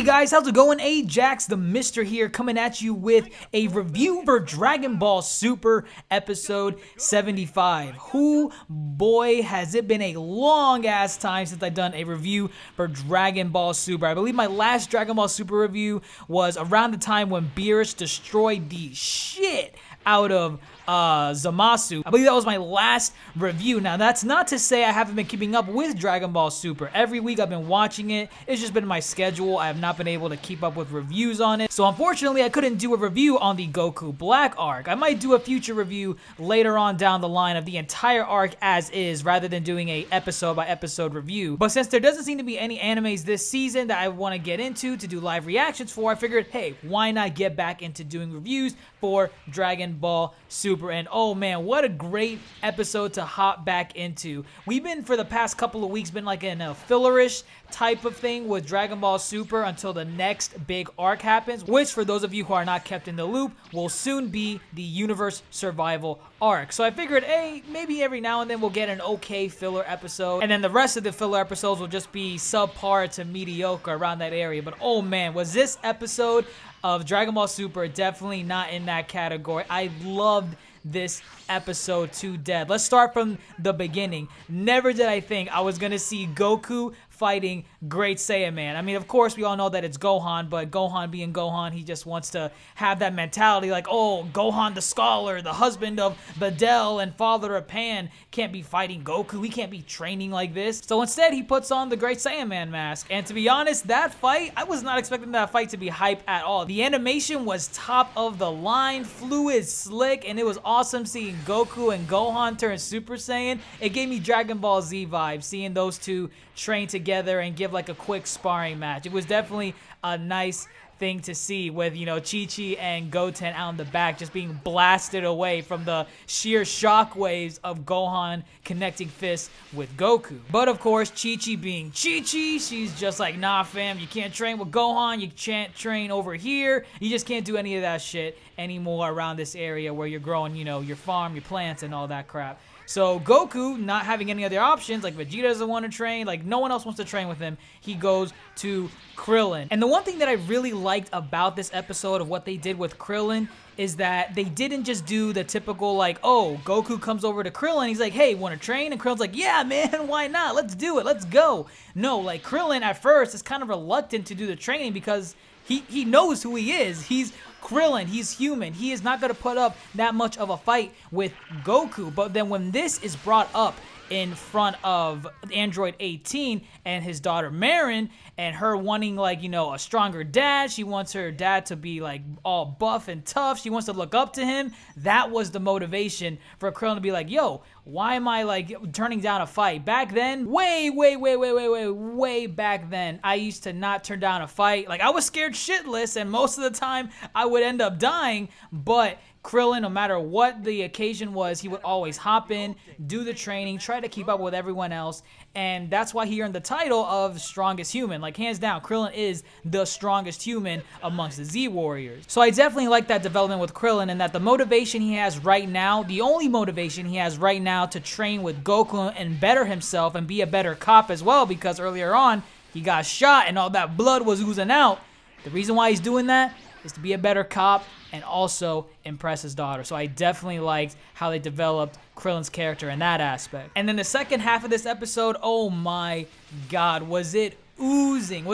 guys, how's it going? Ajax the Mister here, coming at you with a review for Dragon Ball Super episode 75. Boy, has it been a long ass time since I've done a review for Dragon Ball Super. I believe my last Dragon Ball Super review was around the time when Beerus destroyed the shit out of Zamasu. I believe that was my last review. Now, that's not to say I haven't been keeping up with Dragon Ball Super. Every week I've been watching it. It's just been my schedule. I have not been able to keep up with reviews on it. So unfortunately, I couldn't do a review on the Goku Black arc. I might do a future review later on down the line of the entire arc as is, rather than doing a episode by episode review. But since there doesn't seem to be any animes this season that I want to get into to do live reactions for, I figured, hey, why not get back into doing reviews for Dragon Ball Super? And oh man, what a great episode to hop back into. We've been, for the past couple of weeks, been like in a fillerish type of thing with Dragon Ball Super until the next big arc happens, which, for those of you who are not kept in the loop, will soon be the Universe Survival arc. So I figured, hey, maybe every now and then we'll get an okay filler episode, and then the rest of the filler episodes will just be subpar to mediocre around that area. But oh man, was this episode of Dragon Ball Super definitely not in that category. I loved this episode to death. Let's start from the beginning. Never did I think I was gonna see Goku fighting Great Saiyaman. I mean, of course, we all know that it's Gohan, but Gohan being Gohan, he just wants to have that mentality like, oh, Gohan the scholar, the husband of Videl and father of Pan, can't be fighting Goku. He can't be training like this. So instead, he puts on the Great Saiyaman mask. And to be honest, that fight, I was not expecting that fight to be hype at all. The animation was top of the line, fluid, slick, and it was awesome seeing Goku and Gohan turn Super Saiyan. It gave me Dragon Ball Z vibes, seeing those two train together and give like a quick sparring match. It was definitely a nice thing to see with, you know, Chi-Chi and Goten out in the back just being blasted away from the sheer shockwaves of Gohan connecting fists with Goku. But of course, Chi-Chi being Chi-Chi, she's just like, nah fam, you can't train with Gohan, you can't train over here, you just can't do any of that shit anymore around this area where you're growing, you know, your farm, your plants and all that crap. So Goku, not having any other options, like Vegeta doesn't want to train, like no one else wants to train with him, he goes to Krillin. And the one thing that I really liked about this episode of what they did with Krillin is that they didn't just do the typical like, oh, Goku comes over to Krillin, he's like, hey, want to train? And Krillin's like, yeah, man, why not? Let's do it, let's go. No, like Krillin at first is kind of reluctant to do the training because he knows who he is. He's Krillin, he's human. He is not going to put up that much of a fight with Goku. But then when this is brought up in front of Android 18 and his daughter Marin, and her wanting, like, you know, a stronger dad, she wants her dad to be like all buff and tough, she wants to look up to him, that was the motivation for Krillin to be like, yo, why am I like turning down a fight? Back then, way back then, I used to not turn down a fight. Like, I was scared shitless, and most of the time I would end up dying, but Krillin, no matter what the occasion was, he would always hop in, do the training, try to keep up with everyone else, and that's why he earned the title of Strongest Human. Like, hands down, Krillin is the strongest human amongst the Z Warriors. So I definitely like that development with Krillin, and that the motivation he has right now, the only motivation he has right now to train with Goku and better himself and be a better cop as well, because earlier on, he got shot and all that blood was oozing out. The reason why he's doing that is to be a better cop and also impress his daughter. So I definitely liked how they developed Krillin's character in that aspect. And then the second half of this episode, oh my god, was it oozing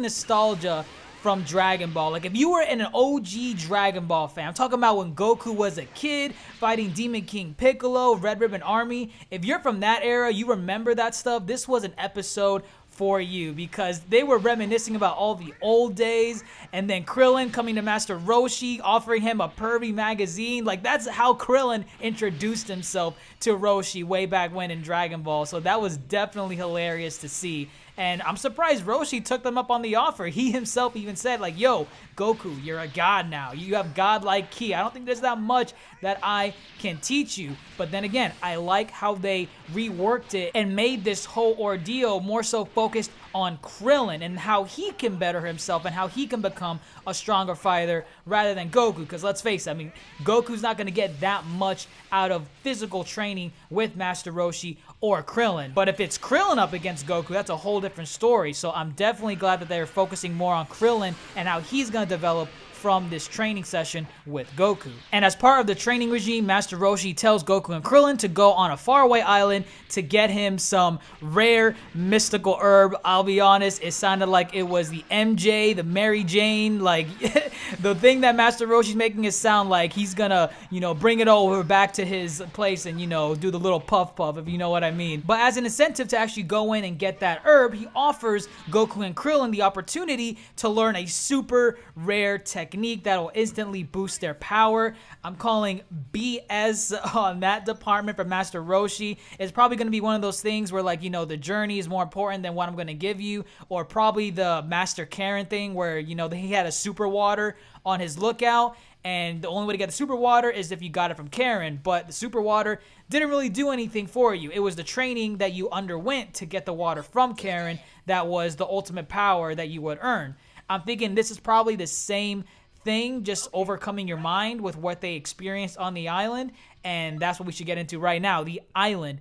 nostalgia from Dragon Ball. Like, if you were an OG Dragon Ball fan, I'm talking about when Goku was a kid fighting Demon King Piccolo, Red Ribbon Army, if you're from that era, you remember that stuff, this was an episode for you, because they were reminiscing about all the old days, and then Krillin coming to Master Roshi, offering him a pervy magazine. Like, that's how Krillin introduced himself to Roshi way back when in Dragon Ball, so that was definitely hilarious to see. And I'm surprised Roshi took them up on the offer. He himself even said, like, yo, Goku, you're a god now. You have godlike ki. I don't think there's that much that I can teach you. But then again, I like how they reworked it and made this whole ordeal more so focused on Krillin and how he can better himself and how he can become a stronger fighter rather than Goku. Because let's face it, I mean, Goku's not going to get that much out of physical training with Master Roshi or Krillin. But if it's Krillin up against Goku, that's a whole different story. So I'm definitely glad that they're focusing more on Krillin and how he's going to develop from this training session with Goku. And as part of the training regime, Master Roshi tells Goku and Krillin to go on a faraway island to get him some rare mystical herb. I'll be honest, it sounded like it was the MJ, the Mary Jane, like the thing that Master Roshi's making it sound like he's gonna, bring it over back to his place and, do the little puff puff, if you know what I mean. But as an incentive to actually go in and get that herb, he offers Goku and Krillin the opportunity to learn a super rare technique that will instantly boost their power. I'm calling BS on that department for Master Roshi. It's probably going to be one of those things where, like, the journey is more important than what I'm going to give you, or probably the Master Karen thing where, he had a super water on his lookout, and the only way to get the super water is if you got it from Karen, but the super water didn't really do anything for you. It was the training that you underwent to get the water from Karen that was the ultimate power that you would earn. I'm thinking this is probably the same thing, just overcoming your mind with what they experienced on the island, and that's what we should get into right now. The island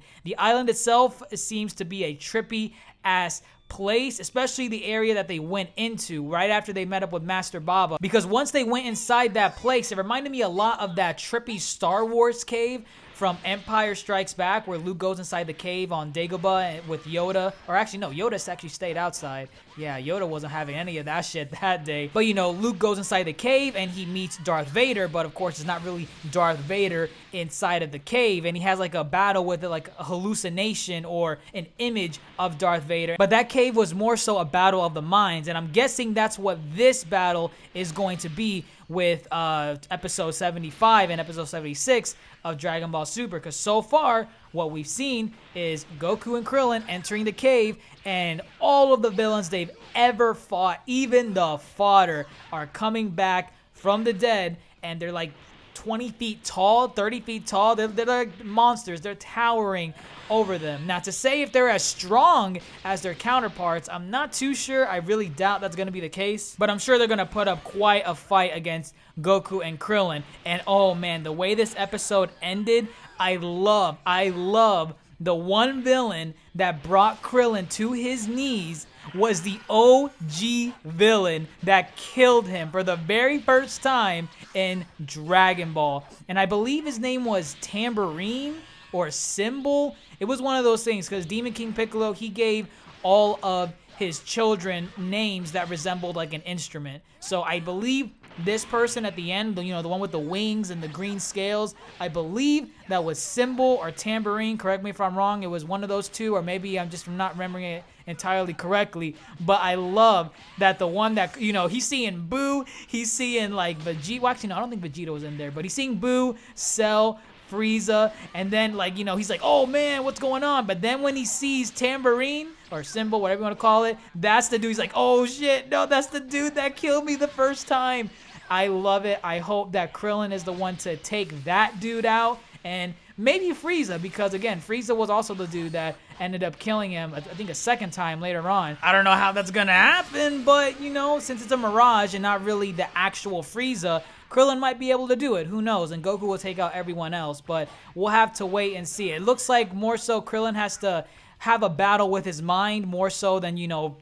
itself seems to be a trippy ass place, especially the area that they went into right after they met up with Master Baba, because once they went inside that place, it reminded me a lot of that trippy Star Wars cave from Empire Strikes Back, where Luke goes inside the cave on Dagobah with Yoda. Or actually, no, Yoda actually stayed outside. Yeah, Yoda wasn't having any of that shit that day. But, Luke goes inside the cave and he meets Darth Vader, but of course it's not really Darth Vader inside of the cave, and he has like a battle with it, like a hallucination or an image of Darth Vader. But that cave was more so a battle of the minds, and I'm guessing that's what this battle is going to be with episode 75 and episode 76 of Dragon Ball Super, because so far what we've seen is Goku and Krillin entering the cave, and all of the villains they've ever fought, even the fodder, are coming back from the dead, and they're like 20 feet tall, 30 feet tall. They're like monsters. They're towering over them. Now, to say if they're as strong as their counterparts, I'm not too sure. I really doubt that's going to be the case, but I'm sure they're going to put up quite a fight against Goku and Krillin. And oh man, the way this episode ended, I love the one villain that brought Krillin to his knees was the OG villain that killed him for the very first time in Dragon Ball. And I believe his name was Tambourine or Symbol. It was one of those things, because Demon King Piccolo, he gave all of his children names that resembled like an instrument. So I believe this person at the end, the one with the wings and the green scales, I believe that was Symbol or Tambourine. Correct me if I'm wrong. It was one of those two, or maybe I'm just not remembering it entirely correctly. But I love that the one that, he's seeing Boo, he's seeing like Vegeta. Well, actually, no, I don't think Vegeta was in there, but he's seeing Boo, Cell, Frieza, and then he's like, oh man, what's going on? But then when he sees Tambourine or Symbol, whatever you want to call it, that's the dude. He's like, oh shit, no, that's the dude that killed me the first time. I love it. I hope that Krillin is the one to take that dude out, and maybe Frieza, because again, Frieza was also the dude that ended up killing him, I think a second time later on. I don't know how that's gonna happen, but since it's a mirage and not really the actual Frieza, Krillin might be able to do it. Who knows? And Goku will take out everyone else, but we'll have to wait and see. It looks like more so Krillin has to have a battle with his mind more so than,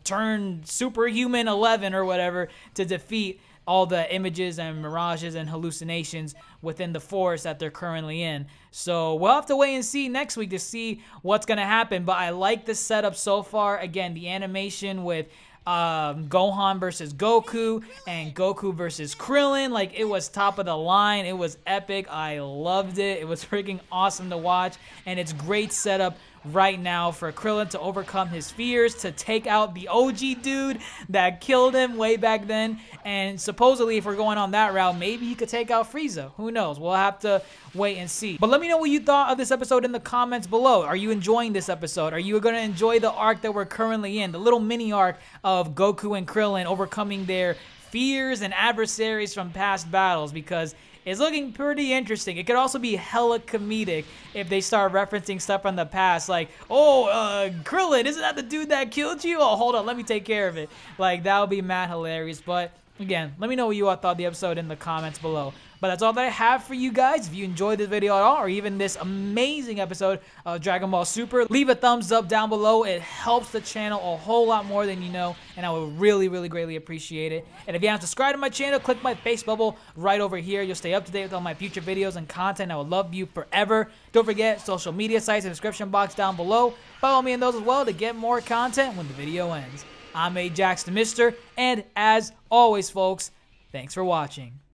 turn Superhuman 11 or whatever to defeat all the images and mirages and hallucinations within the forest that they're currently in. So we'll have to wait and see next week to see what's going to happen. But I like the setup so far. Again, the animation with Gohan versus Goku and Goku versus Krillin, like, it was top of the line. It was epic. I loved it. It was freaking awesome to watch, and it's great setup right now for Krillin to overcome his fears, to take out the OG dude that killed him way back then. And supposedly, if we're going on that route, maybe he could take out Frieza. Who knows? We'll have to wait and see. But let me know what you thought of this episode in the comments below. Are you enjoying this episode? Are you going to enjoy the arc that we're currently in, the little mini arc of Goku and Krillin overcoming their fears and adversaries from past battles? Because it's looking pretty interesting. It could also be hella comedic if they start referencing stuff from the past, like, oh, Krillin, isn't that the dude that killed you? Oh, hold on, let me take care of it. Like, that would be mad hilarious. But again, let me know what you all thought of the episode in the comments below. But that's all that I have for you guys. If you enjoyed this video at all, or even this amazing episode of Dragon Ball Super, leave a thumbs up down below. It helps the channel a whole lot more than you know, and I would really, really greatly appreciate it. And if you haven't subscribed to my channel, click my face bubble right over here. You'll stay up to date with all my future videos and content. I would love you forever. Don't forget social media sites in the description box down below. Follow me in those as well to get more content when the video ends. I'm Ajax the Mister, and as always, folks, thanks for watching.